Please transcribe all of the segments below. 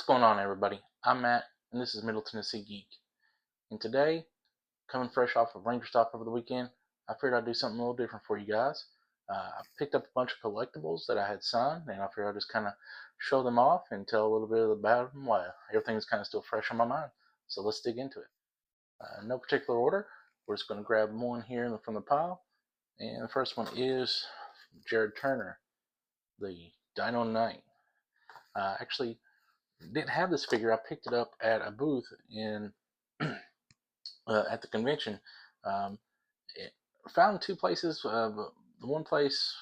going on, everybody? I'm Matt, and this is Middle Tennessee Geek. And today, coming fresh off of Rangerstop over the weekend, I figured I'd do something a little different for you guys. I picked up a bunch of collectibles that I had signed, and I figured I'd just kind of show them off and tell a little bit about them while everything's kind of still fresh on my mind. So let's dig into it. In no particular order, we're just going to grab one here from the pile. And the first one is Jared Turner, the Dino Knight. Actually, didn't have this figure. I picked it up at a booth in at the convention. Found two places. The one place,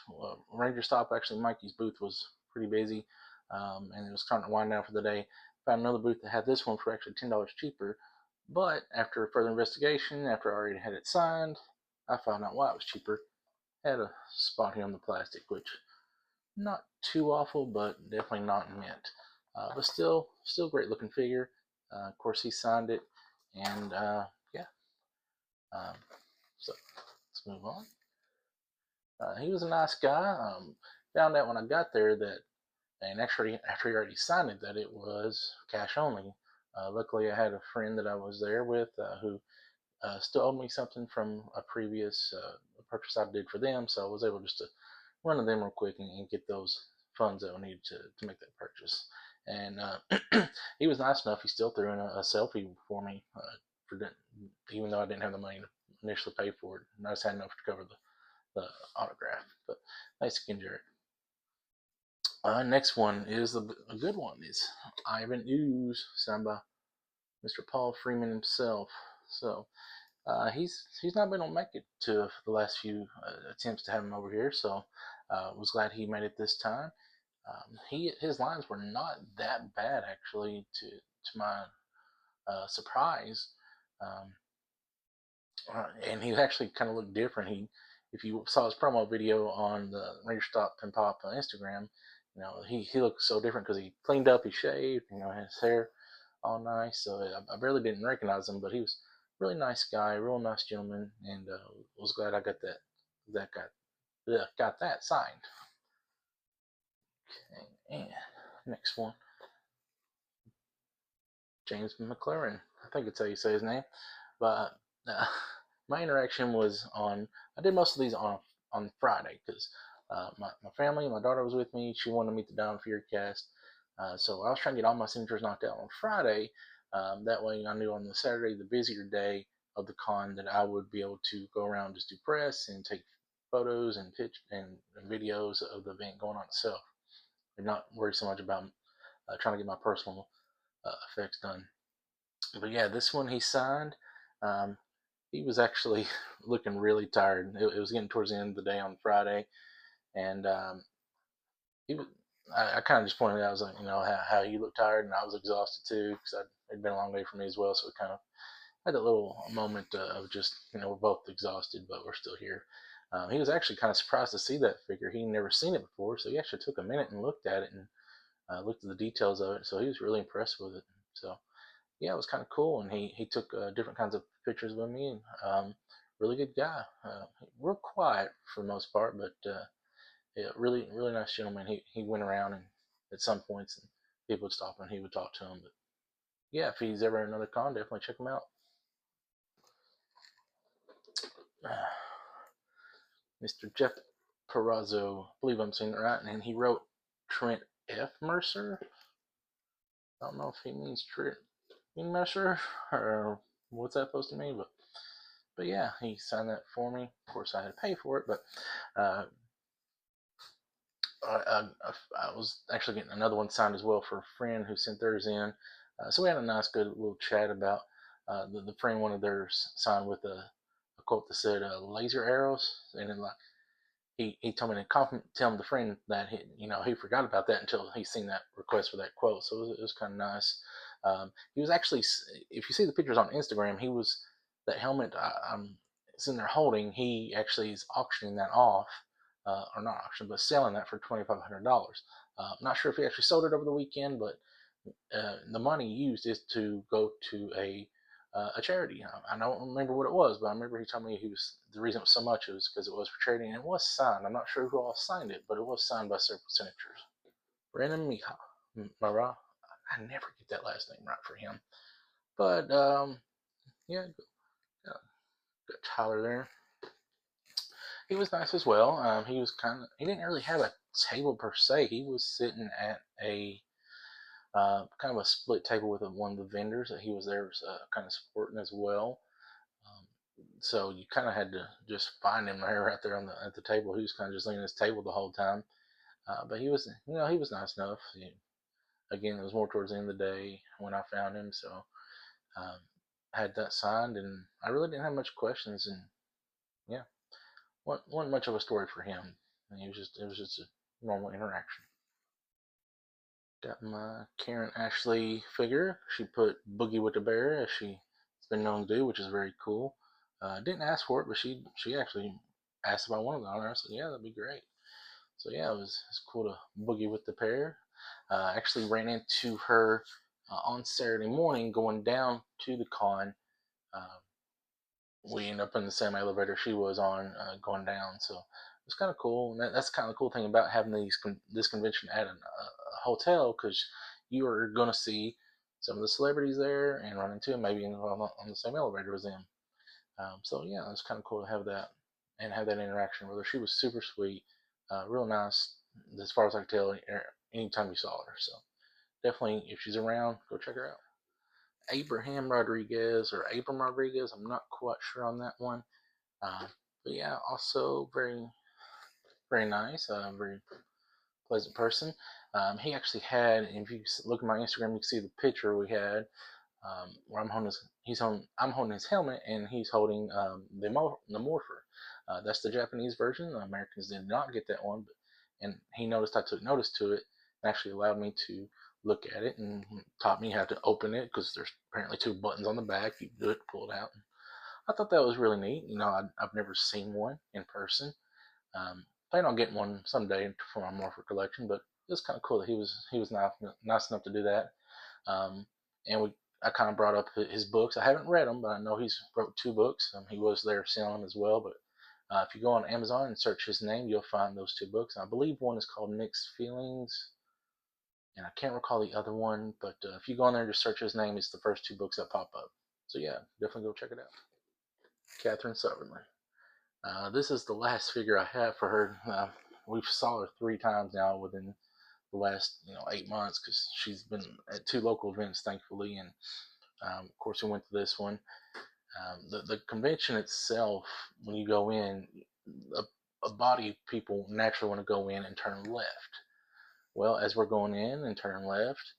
Rangerstop, actually Mikey's booth was pretty busy, and it was starting to wind down for the day. Found another booth that had this one for actually $10 cheaper. But after further investigation, after I already had it signed, I found out why it was cheaper. Had a spot here on the plastic, which not too awful, but definitely not mint. But still great looking figure. Of course, he signed it, and yeah. So let's move on. He was a nice guy. Found out when I got there that, and actually after he already signed it, that it was cash only. Luckily, I had a friend that I was there with who still owed me something from a previous purchase I did for them, so I was able just to run to them real quick and get those funds that I needed to make that purchase. And he was nice enough. He still threw in a selfie for me, even though I didn't have the money to initially pay for it. And I just had enough to cover the autograph. But nice again, Jared. Next one is a good one. It's Ivan Ooze, signed by Mr. Paul Freeman himself. So he's not been able to make it to the last few attempts to have him over here. So was glad he made it this time. His lines were not that bad, actually, to my surprise. And he actually kind of looked different. If you saw his promo video on the Rangerstop and Pop on Instagram, he looked so different because he cleaned up, he shaved, his hair all nice. So I barely didn't recognize him, but he was a really nice guy, real nice gentleman, and was glad I got that signed. Okay, and next one, James McLaren. I think it's how you say his name. But my interaction was I did most of these on Friday because my family, my daughter was with me. She wanted to meet the Down for Your cast. So I was trying to get all my signatures knocked out on Friday. That way I knew on the Saturday, the busier day of the con, that I would be able to go around, just do press and take photos and videos of the event going on itself, and not worry so much about trying to get my personal effects done. But yeah, this one he signed. He was actually looking really tired. It was getting towards the end of the day on Friday, and he was. I kind of just pointed out, I was like, how he looked tired, and I was exhausted too, because it'd been a long day for me as well. So we kind of had a little moment of just, we're both exhausted, but we're still here. He was actually kind of surprised to see that figure. He'd never seen it before, so he actually took a minute and looked at it and looked at the details of it. So he was really impressed with it. So yeah, it was kind of cool, and he took different kinds of pictures with me. And really good guy. Real quiet for the most part, but yeah, really nice gentleman. He went around and at some points, and people would stop and he would talk to him. But yeah, if he's ever at another con, definitely check him out. Mr. Jeff Perazzo, I believe I'm saying it right, and he wrote Trent F. Mercer. I don't know if he means Trent Mercer or what's that supposed to mean, but yeah, he signed that for me. Of course, I had to pay for it, but I was actually getting another one signed as well for a friend who sent theirs in. So we had a nice, good little chat about the friend wanted theirs signed with a quote that said laser arrows, and then he told me to tell the friend that he forgot about that until he seen that request for that quote. So it was kind of nice. He was actually, if you see the pictures on Instagram, that helmet I'm sitting there holding, he actually is auctioning that off, or not auction, but selling that for $2,500. Not sure if he actually sold it over the weekend, but the money used is to go to a charity. I don't remember what it was, but I remember he told me the reason it was so much was because it was for charity, and it was signed. I'm not sure who all signed it, but it was signed by several signatures. Brandon Mara, I never get that last name right for him. But yeah, got Tyler there. He was nice as well. He didn't really have a table per se. He was sitting at a kind of a split table with one of the vendors that he was there kind of supporting as well. Um, so you kind of had to just find him there right there at the table. He was kind of just leaning at his table the whole time. But he was, he was nice enough. Again, it was more towards the end of the day when I found him, so um, I had that signed, and I really didn't have much questions, and yeah, wasn't much of a story for him. And it was just a normal interaction. Got my Karen Ashley figure. She put Boogie with the Bear, as she's been known to do, which is very cool. Didn't ask for it, but she actually asked if I wanted it on her. I said, yeah, that'd be great. So yeah, it's cool to boogie with the pair. Actually ran into her on Saturday morning going down to the con. Uh, we ended up in the same elevator she was on going down, so it was kind of cool. And that's kind of the cool thing about having this convention at a hotel, because you are going to see some of the celebrities there and run into them maybe on the same elevator as them. So yeah, it's kind of cool to have that and have that interaction with her. She was super sweet, real nice as far as I can tell. Anytime you saw her, so definitely if she's around, go check her out. Abraham Rodrigues or Abram Rodrigues, I'm not quite sure on that one, uh, but yeah, also very nice, very pleasant person. He actually had, if you look at my Instagram, you can see the picture we had where I'm holding his helmet, and he's holding the morpher. That's the Japanese version. The Americans did not get that one, and he noticed I took notice to it, and actually allowed me to look at it and taught me how to open it, because there's apparently two buttons on the back. You do it, pull it out. I thought that was really neat. I've never seen one in person. Plan on getting one someday for my morpher collection, but it was kind of cool that he was nice enough to do that. Um, and I kind of brought up his books. I haven't read them, but I know he's wrote two books. He was there selling as well. But if you go on Amazon and search his name, you'll find those two books. I believe one is called Mixed Feelings, and I can't recall the other one. But if you go on there and just search his name, it's the first two books that pop up. So yeah, definitely go check it out. Catherine Sutherland. This is the last figure I have for her. We've saw her 3 times now within the last 8 months, because she's been at 2 local events, thankfully, and of course we went to this one. The convention itself, when you go in, a body of people naturally want to go in and turn left. Well, as we're going in and turn left,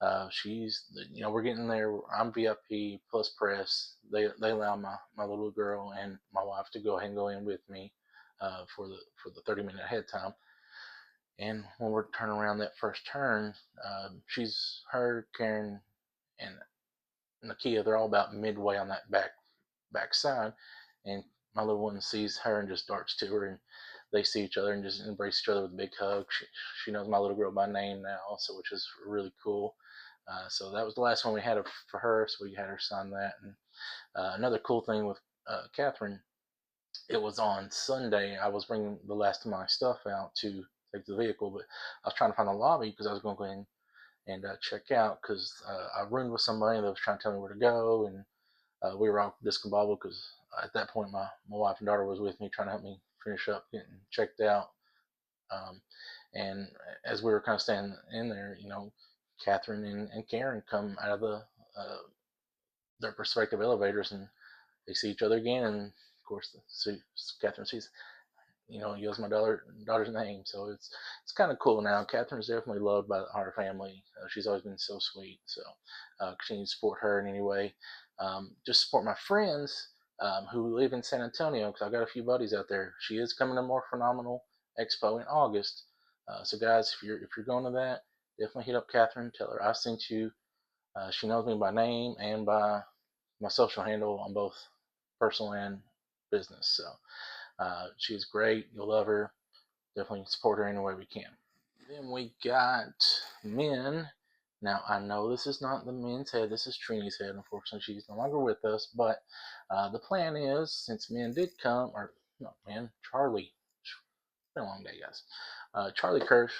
we're getting there. I'm VIP plus press. They allow my little girl and my wife to go ahead and go in with me for the 30-minute head time. And when we're turning around that first turn, her, Karen, and Nakia, they're all about midway on that back side, and my little one sees her and just darts to her, and they see each other and just embrace each other with a big hug. She knows my little girl by name now, so which is really cool. So that was the last one we had for her, so we had her sign that. And another cool thing with Catherine, it was on Sunday. I was bringing the last of my stuff out to take the vehicle, but I was trying to find a lobby because I was going to go in and check out, because I roomed with somebody that was trying to tell me where to go, and we were all discombobulated because at that point my wife and daughter was with me trying to help me finish up getting checked out. Um, and as we were kind of standing in there, Catherine and Karen come out of their respective elevators, and they see each other again, and of course Catherine sees, yells my daughter's name. So it's kind of cool now. Catherine's definitely loved by our family. She's always been so sweet. So continue to support her in any way. Just support my friends who live in San Antonio, because I've got a few buddies out there. She is coming to More Phenomenal Expo in August. So guys, if you're going to that, definitely hit up Catherine. Tell her I sent you. She knows me by name and by my social handle on both personal and business. So she's great. You'll love her. Definitely support her any way we can. Then we got men. Now, I know this is not the men's head. This is Trini's head. Unfortunately, she's no longer with us. But the plan is, since men did come, or no, man, Charlie. It's been a long day, guys. Charlie Kirsch,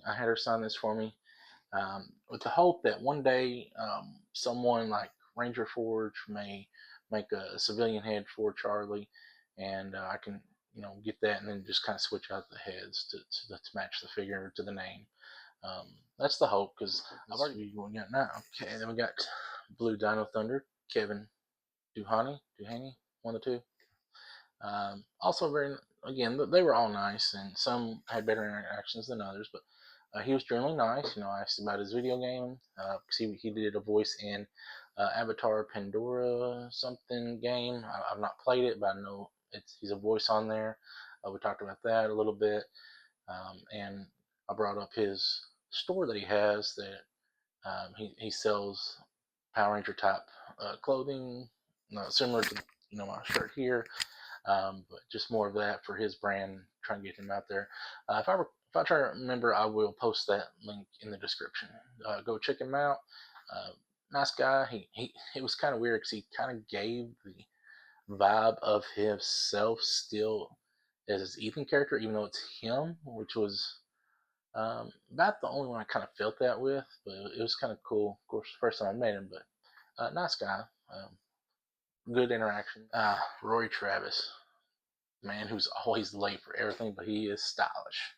I had her sign this for me. with the hope that one day someone like Ranger Forge may make a civilian head for Charlie, and I can get that and then just kind of switch out the heads to match the figure to the name. That's the hope because I've already we got now. Okay, and then we got Blue Dino Thunder, Kevin Duhaney, one of the two. Also very again, they were all nice, and some had better interactions than others, but he was generally nice. I asked him about his video game because he did a voice in Avatar Pandora something game. I've not played it, but I know he's a voice on there. We talked about that a little bit, and I brought up his store that he has that he sells Power Ranger type clothing, similar to my shirt here, but just more of that for his brand. Trying to get him out there. If I try to remember, I will post that link in the description. Go check him out. Nice guy. It was kind of weird because he kind of gave the vibe of himself still as his Ethan character, even though it's him, which was about the only one I kind of felt that with. But it was kind of cool. Of course, the first time I met him, but nice guy. Good interaction. Rory Travis, man who's always late for everything, but he is stylish.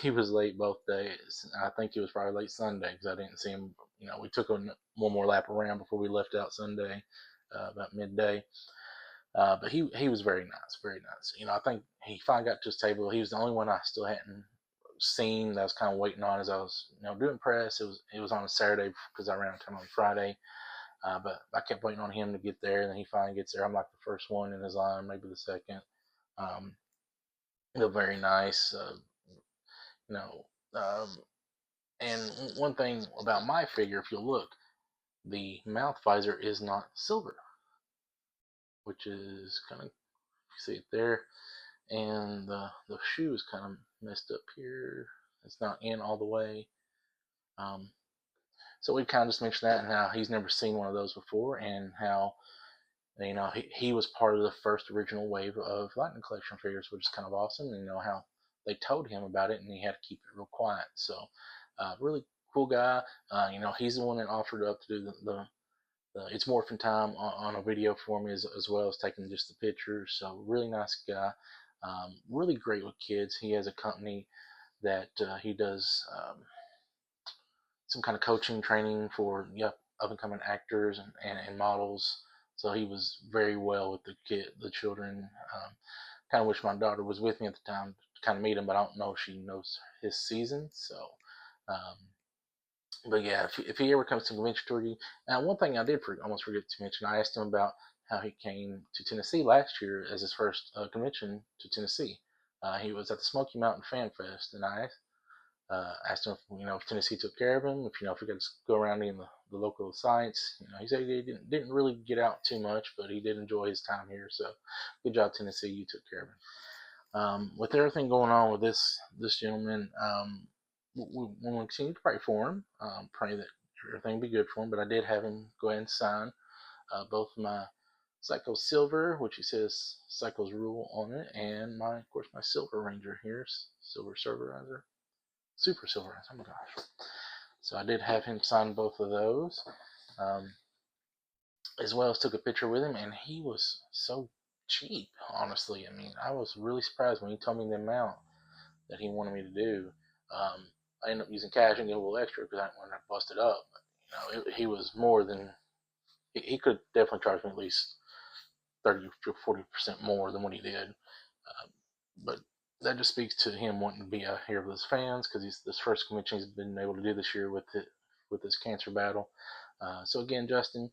He was late both days. I think he was probably late Sunday because I didn't see him. We took one more lap around before we left out Sunday, about midday. But he was very nice, very nice. I think he finally got to his table. He was the only one I still hadn't seen that I was kind of waiting on as I was doing press. It was on a Saturday because I ran out of time on Friday. But I kept waiting on him to get there, and then he finally gets there. I'm like the first one in his line, maybe the second. They're very nice, you know. And one thing about my figure, if you look, the mouth visor is not silver, which is kind of, you see it there, and the shoe is kind of messed up here. It's not in all the way. So we kind of just mentioned that and how he's never seen one of those before, and how he was part of the first original wave of Lightning Collection figures, which is kind of awesome. And how they told him about it, and he had to keep it real quiet. So, really cool guy. He's the one that offered up to do the It's Morphin' Time on a video for me, as well as taking just the pictures. So, really nice guy. Really great with kids. He has a company that he does some kind of coaching training for up and coming actors and models. So he was very well with the children. Kind of wish my daughter was with me at the time to kind of meet him, but I don't know if she knows his season. So, but yeah, if he ever comes to convention tour, now one thing I did almost forget to mention, I asked him about how he came to Tennessee last year as his first convention to Tennessee. He was at the Smoky Mountain Fan Fest, and I asked him if Tennessee took care of him, if he could go around in the local sites. He said he didn't really get out too much, but he did enjoy his time here. So good job, Tennessee, you took care of him. With everything going on with this gentleman, we want to continue to pray for him, pray that everything will be good for him. But I did have him go ahead and sign both my Psycho Silver, which he says Psycho's rule on it, and of course my Silver Ranger here, Silver Serverizer. Super Silver. Oh my gosh. So I did have him sign both of those, as well as took a picture with him, and he was so cheap, honestly. I mean, I was really surprised when he told me the amount that he wanted me to do. I ended up using cash and getting a little extra because I didn't want to bust it up. But, he was more than, he could definitely charge me at least 30 to 40% more than what he did. But that just speaks to him wanting to be a hero of his fans, because this first convention he's been able to do this year with his cancer battle. So again, Justin,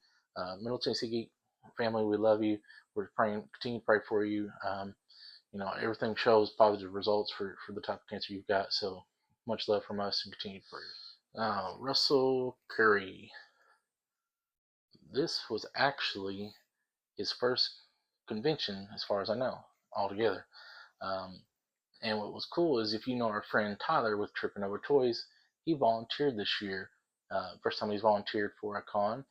Middle Tennessee Geek family, we love you. We're praying, continue to pray for you. Everything shows positive results for the type of cancer you've got. So much love from us and continued prayers. Russell Curry. This was actually his first convention, as far as I know, altogether. And what was cool is, if you know our friend Tyler with Tripping Over Toys, he volunteered this year. First time he's volunteered for a con.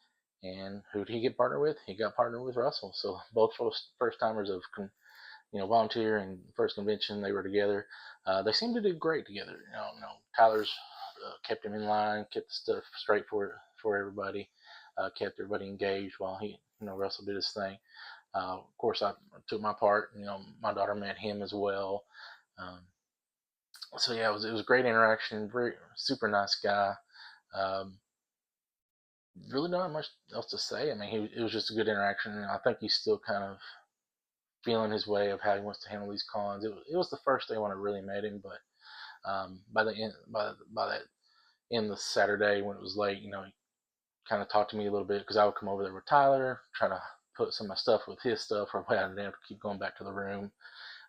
And who did he get partnered with? He got partnered with Russell. So both first timers of volunteer and first convention, they were together. They seem to do great together. Tyler's kept him in line, kept the stuff straight for everybody, kept everybody engaged while Russell did his thing. Of course, I took my part. My daughter met him as well. Um, so yeah, it was a great interaction. Very super nice guy. Um, really not much else to say. I mean, it was just a good interaction. And I think he's still kind of feeling his way of how he wants to handle these cons. It was the first day when I really met him, but by the end, by that end of Saturday when it was late, he kind of talked to me a little bit because I would come over there with Tyler, try to put some of my stuff with his stuff, or I didn't have to keep going back to the room.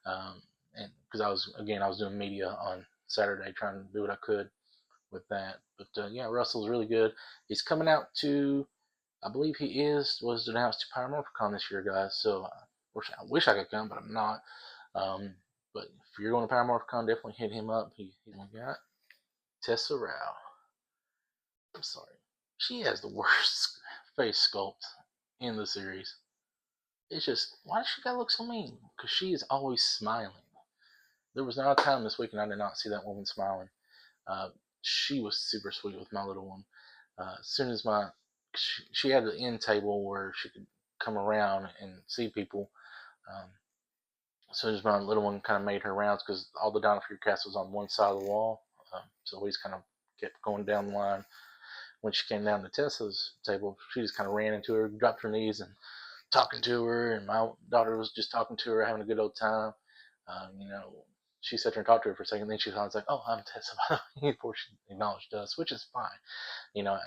And because I was doing media on Saturday, trying to do what I could with that. But yeah, Russell's really good. He's coming out to, I believe he was announced to Paramorphicon this year, guys. So I wish I could come, but I'm not. Um, but if you're going to Paramorphicon, definitely hit him up. He's my guy. Tessa Rao. I'm sorry. She has the worst face sculpt in the series. It's just, why does she gotta look so mean? Because she is always smiling. There was not a time this week and I did not see that woman smiling. Uh, she was super sweet with my little one. As soon as she had the end table where she could come around and see people. Um, as soon as my little one kind of made her rounds, because all the Dino Fury cast was on one side of the wall, so we just kind of kept going down the line. When she came down to Tessa's table, she just kind of ran into her, dropped her knees, and talking to her. And my daughter was just talking to her, having a good old time. You know, she sat there and talked to her for a second. Then she was like, "Oh, I'm Tessa," by the way, before she acknowledged us, which is fine.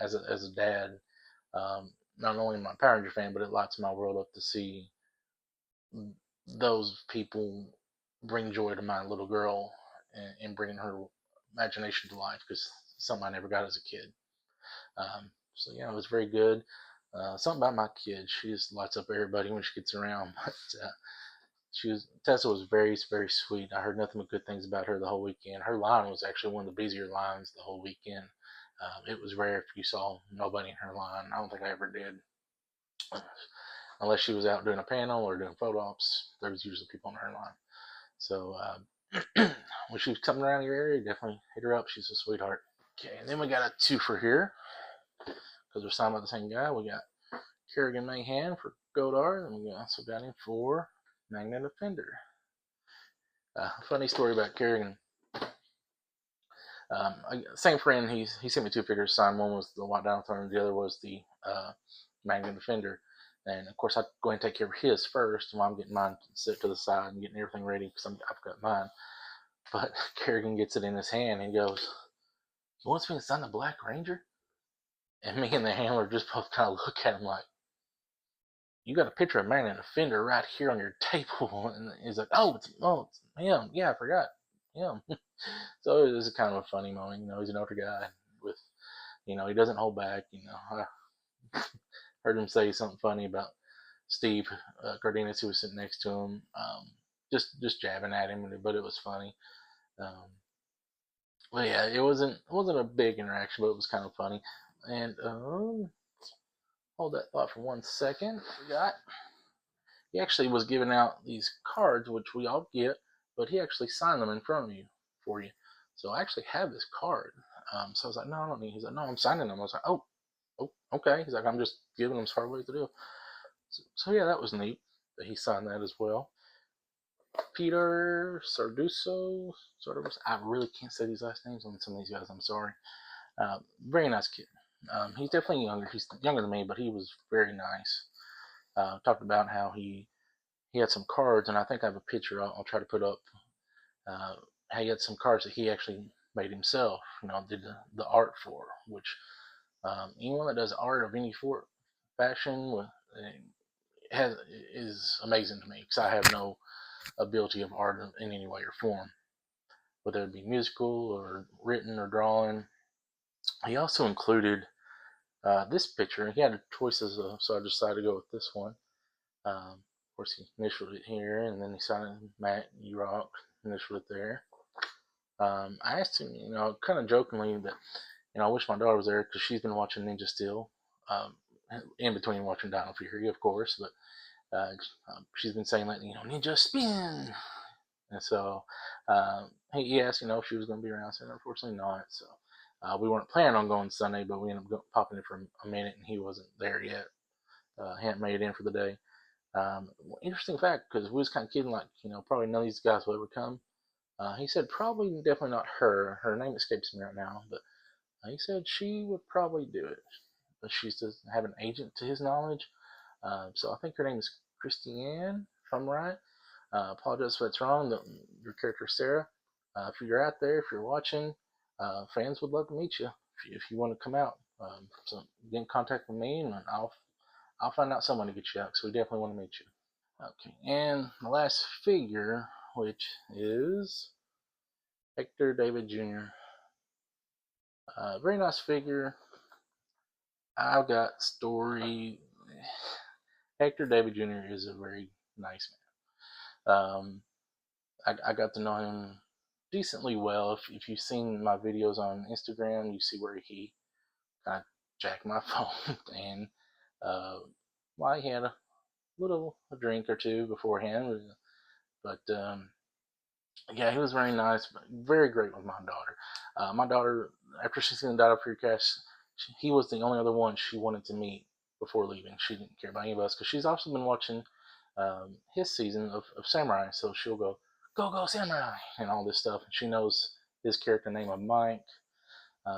As a dad, not only am I a Power Ranger fan, but it lights my world up to see those people bring joy to my little girl and bringing her imagination to life, because something I never got as a kid. So yeah, it was very good. Something about my kid, she just lights up everybody when she gets around. But Tessa was very, very sweet. I heard nothing but good things about her the whole weekend. Her line was actually one of the busier lines the whole weekend. It was rare if you saw nobody in her line. I don't think I ever did, unless she was out doing a panel or doing photo ops. There was usually people on her line. So when she was coming around your area, definitely hit her up. She's a sweetheart. Okay, and then we got a twofer here because we're signed by the same guy. We got Kerrigan Mayhan for Godard, and we also got him for Magnet Offender. Funny story about Kerrigan. Same friend, he sent me two figures signed. One was the White Dinosaur, and the other was the Magnet Defender. And of course, I go ahead and take care of his first while I'm getting mine set to the side and getting everything ready because I've got mine. But Kerrigan gets it in his hand and he goes, "You want me to sign the Black Ranger?" And me and the handler just both kind of look at him like, "You got a picture of Magnet Defender right here on your table." And he's like, it's him. Yeah, I forgot. Him. So it was kind of a funny moment. He's an older guy with, he doesn't hold back. I heard him say something funny about Steve Cardenas, who was sitting next to him, just jabbing at him, but it was funny. But yeah, it wasn't a big interaction, but it was kind of funny. And hold that thought for 1 second. He actually was giving out these cards, which we all get, but he actually signed them in front of you for you. So I actually have this card. So I was like, "No, I don't need." He's like, "No, I'm signing them." I was like, "Oh, okay." He's like, "I'm just giving them as part of the deal." So yeah, that was neat that he signed that as well. Peter Sarduso, I really can't say these last names on some of these guys. I'm sorry. Very nice kid. He's definitely younger. He's younger than me, but he was very nice. Talked about how he had some cards, and I think I have a picture I'll try to put up. How he had some cards that he actually made himself. Did the art for, which anyone that does art of any fashion is amazing to me, because I have no ability of art in any way or form, whether it be musical or written or drawing. He also included this picture. He had choices, so I decided to go with this one. Of course, he initialed it here, and then he signed it, Matt E-Rock, initialed it there. I asked him, kind of jokingly, that I wish my daughter was there because she's been watching Ninja Steel, in between watching Dino Fury, of course, but she's been saying lately, Ninja Spin. And so he asked, if she was going to be around. I said, unfortunately not. So We weren't planning on going Sunday, but we ended up popping in for a minute, and he wasn't there yet. He hadn't made it in for the day. Interesting fact, because we was kind of kidding, like, probably none of these guys will ever come. He said probably definitely not her. Her name escapes me right now, but he said she would probably do it. But she doesn't have an agent to his knowledge. So I think her name is Christiane, if I'm right. Apologize if that's wrong. Your character, Sarah. If you're out there, if you're watching, fans would love to meet you. If you want to come out, so get in contact with me, and I'll find out someone to get you out. So we definitely want to meet you. Okay, and the last figure, which is Hector David Jr. Very nice figure. I've got story. Hector David Jr. is a very nice man. I got to know him decently well. If you've seen my videos on Instagram, you see where he kind of jacked my phone, and well, he had a drink or two beforehand, but yeah, he was very nice, very great with my daughter. My daughter, after she seen the Dot of Free Cash, he was the only other one she wanted to meet before leaving. She didn't care about any of us because she's also been watching his season of Samurai, so she'll go Samurai, and all this stuff. And she knows his character name of Mike,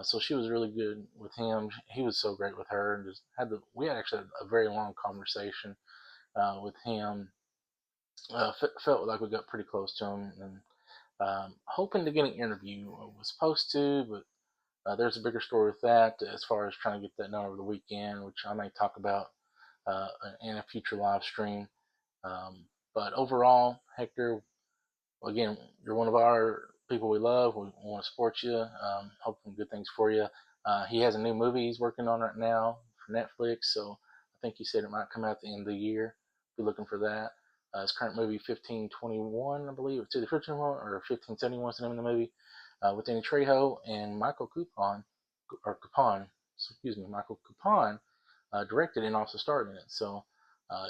so she was really good with him. He was so great with her, and just we had actually a very long conversation with him. Felt like we got pretty close to him, and hoping to get an interview. I was supposed to, but there's a bigger story with that as far as trying to get that done over the weekend, which I may talk about in a future live stream. But overall, Hector, again, you're one of our people we love. We want to support you. Hoping good things for you. He has a new movie he's working on right now for Netflix, so I think he said it might come out at the end of the year. Be looking for that. His current movie, 1521, I believe. It's either 1521 or 1571 is the name of the movie, with Danny Trejo and Michael Capon, excuse me, Michael Capon, directed and also starred in it. So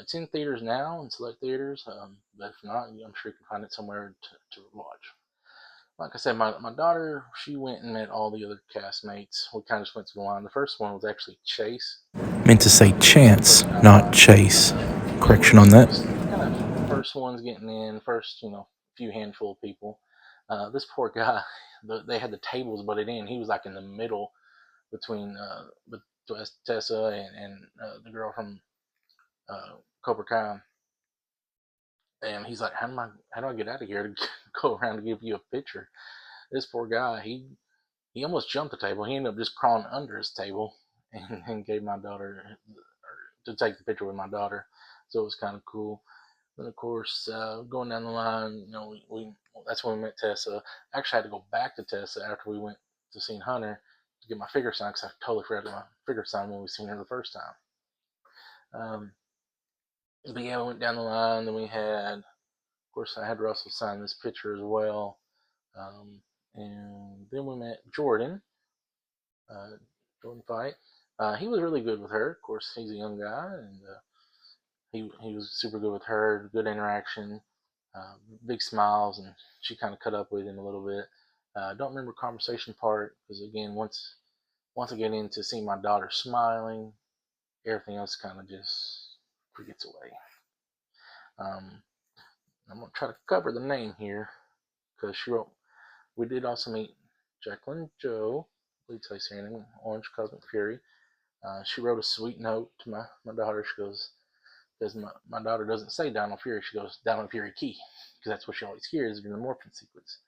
it's in theaters now, in select theaters, but if not, I'm sure you can find it somewhere to watch. Like I said, my daughter, she went and met all the other castmates. We kind of just went to the line. The first one was actually Chase. Meant to say Chance, not Chase. Correction on that. Kind of first ones getting in, first, few handful of people. This poor guy, they had the tables butted in. He was like in the middle between Tessa and the girl from Cobra Kai. And he's like, how do I get out of here to go around to give you a picture? This poor guy, he almost jumped the table. He ended up just crawling under his table and gave my daughter to take the picture with my daughter. So it was kind of cool. Then of course, going down the line, we that's when we met Tessa. I actually had to go back to Tessa after we went to see Hunter to get my figure signed because I totally forgot my figure sign when we seen her the first time. But yeah, we went down the line. Then we had, of course, I had Russell sign this picture as well. And then we met Jordan. Jordan Fight. He was really good with her. Of course, he's a young guy, and he was super good with her. Good interaction, big smiles, and she kind of cut up with him a little bit. Don't remember conversation part because again, once I get into seeing my daughter smiling, everything else kind of just gets away. I'm gonna try to cover the name here because she wrote. We did also meet Jacqueline Joe. I believe that's how you say her name. Orange Cosmic Fury. She wrote a sweet note to my daughter. She goes, because my daughter doesn't say Donald Fury, she goes Donald Fury Key, because that's what she always hears in the morphing sequence.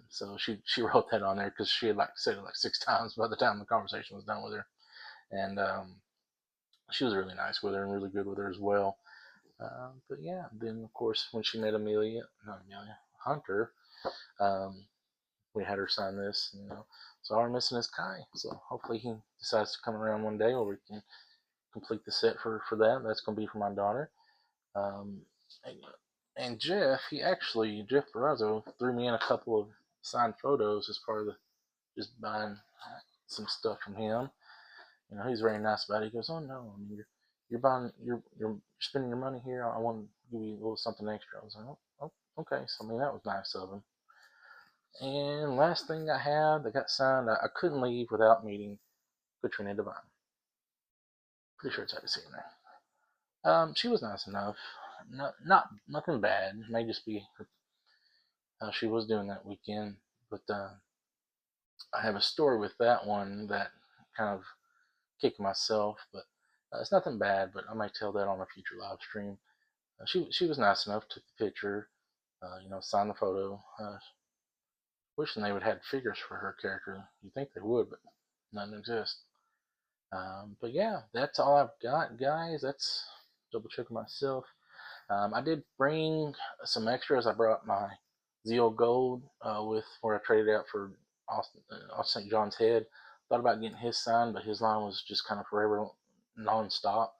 So she wrote that on there because she had said it 6 times by the time the conversation was done with her, and she was really nice with her and really good with her as well. But yeah, then of course when she met Hunter, we had her sign this. So all we're missing is Kai. So hopefully he decides to come around one day, or we can complete the set for that. That's going to be for my daughter. And Jeff Barrazzo threw me in a couple of signed photos as part of just buying some stuff from him. He's very nice about it. He goes, "Oh no, I mean you're buying, you're spending your money here. I want to give you a little something extra." I was like, "Oh, okay." So I mean that was nice of him. And last thing I have that got signed, I couldn't leave without meeting Katrina Devine. Pretty sure it's how you say her name. She was nice enough. Not nothing bad. It may just be how she was doing that weekend. But I have a story with that one that kind of kicked myself. But it's nothing bad. But I might tell that on a future live stream. She was nice enough. Took the picture. Signed the photo. Wishing they would have had figures for her character. You'd think they would, but none exist. But yeah, that's all I've got, guys. That's double checking myself. I did bring some extras. I brought my Zeal Gold with where I traded out for Austin St. John's head. Thought about getting his signed, but his line was just kind of forever non-stop.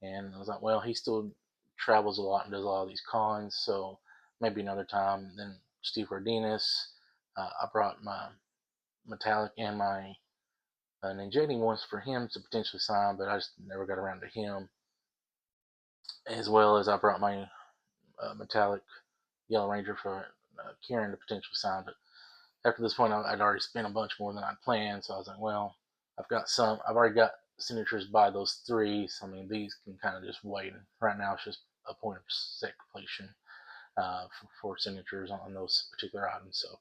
And I was like, well, he still travels a lot and does a lot of these cons, so maybe another time. Then Steve Cardenas, I brought my metallic and my Ninjetti ones for him to potentially sign, but I just never got around to him. As well as I brought my metallic Yellow Ranger for Kieran to potentially sign, but after this point, I'd already spent a bunch more than I'd planned, so I was like, well, I've already got signatures by those three, so I mean, these can kind of just wait. Right now, it's just a point of set completion for signatures on those particular items, so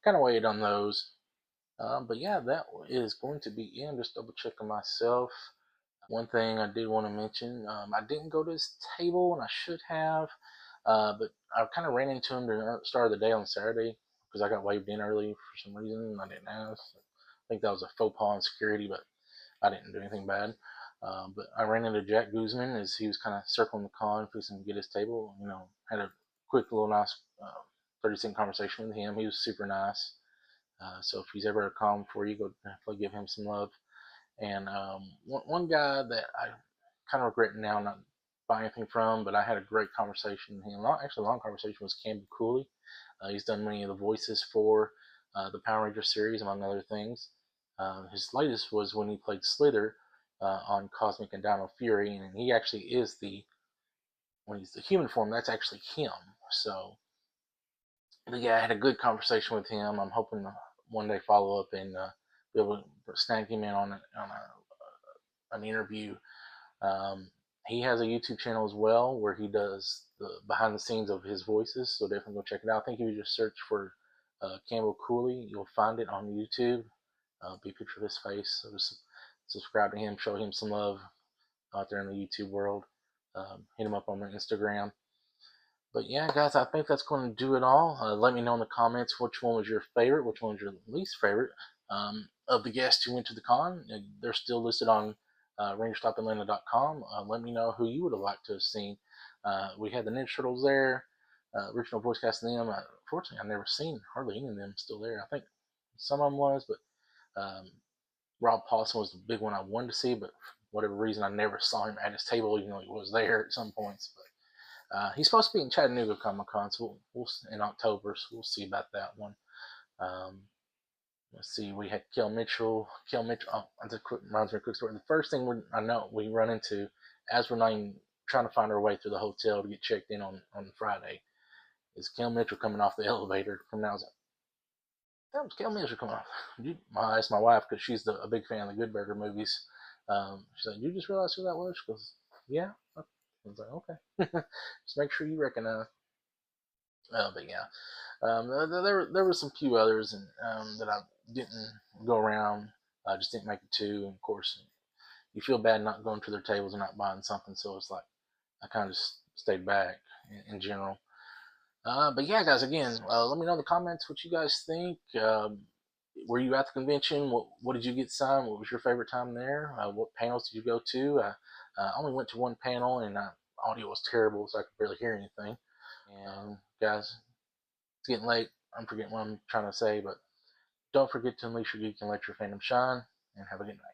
kind of waited on those. But yeah, that is going to be it. I'm just double checking myself. One thing I did want to mention, I didn't go to his table, and I should have, but I kind of ran into him during the start of the day on Saturday because I got waved in early for some reason, and I didn't ask. I think that was a faux pas in security, but I didn't do anything bad. But I ran into Jack Guzman as he was kind of circling the con, fixing to get his table. Had a quick little nice 30-second conversation with him. He was super nice. So if he's ever a con for you, go definitely give him some love. And one guy that I kind of regret now not buying anything from, but I had a great conversation with him. Not actually a long conversation, was Campbell Cooley. He's done many of the voices for the Power Ranger series, among other things. His latest was when he played Slither on Cosmic and Dino Fury, and he actually is when he's the human form, that's actually him. So, yeah, I had a good conversation with him. I'm hoping to one day follow up and be able to snag him in on an interview. Um, he has a YouTube channel as well where he does the behind the scenes of his voices, so definitely go check it out. I think if you just search for Campbell Cooley, you'll find it on YouTube. Be a picture of his face. So just subscribe to him, show him some love out there in the YouTube world. Hit him up on Instagram. But yeah, guys, I think that's going to do it all. Let me know in the comments which one was your favorite, which one was your least favorite of the guests who went to the con. They're still listed on Rangerstopatlanta.com. Let me know who you would have liked to have seen. We had the Ninja Turtles there, original voice casting them. Unfortunately, I've never seen hardly any of them still there. I think some of them was, but Rob Paulson was the big one I wanted to see, but for whatever reason, I never saw him at his table, even though he was there at some points. But he's supposed to be in Chattanooga Comic Con, so we'll in October, so we'll see about that one. Let's see, we had Kel Mitchell. That's reminds me of a quick story. The first thing I know we run into as we're not even trying to find our way through the hotel to get checked in on Friday is Kel Mitchell coming off the elevator from now. I was like, that was Kel Mitchell coming off. I asked my wife because she's a big fan of the Good Burger movies. She's like, you just realized who that was? She goes, yeah. I was like, okay. Just make sure you recognize. But yeah, there were some few others that I didn't go around. I just didn't make it to. And of course, you feel bad not going to their tables and not buying something. So it's like I kind of just stayed back in general. But yeah, guys, again, let me know in the comments what you guys think. Were you at the convention? What did you get signed? What was your favorite time there? What panels did you go to? I only went to one panel, and audio was terrible, so I could barely hear anything. And guys, it's getting late. I'm forgetting what I'm trying to say, but don't forget to unleash your geek and let your fandom shine. And have a good night.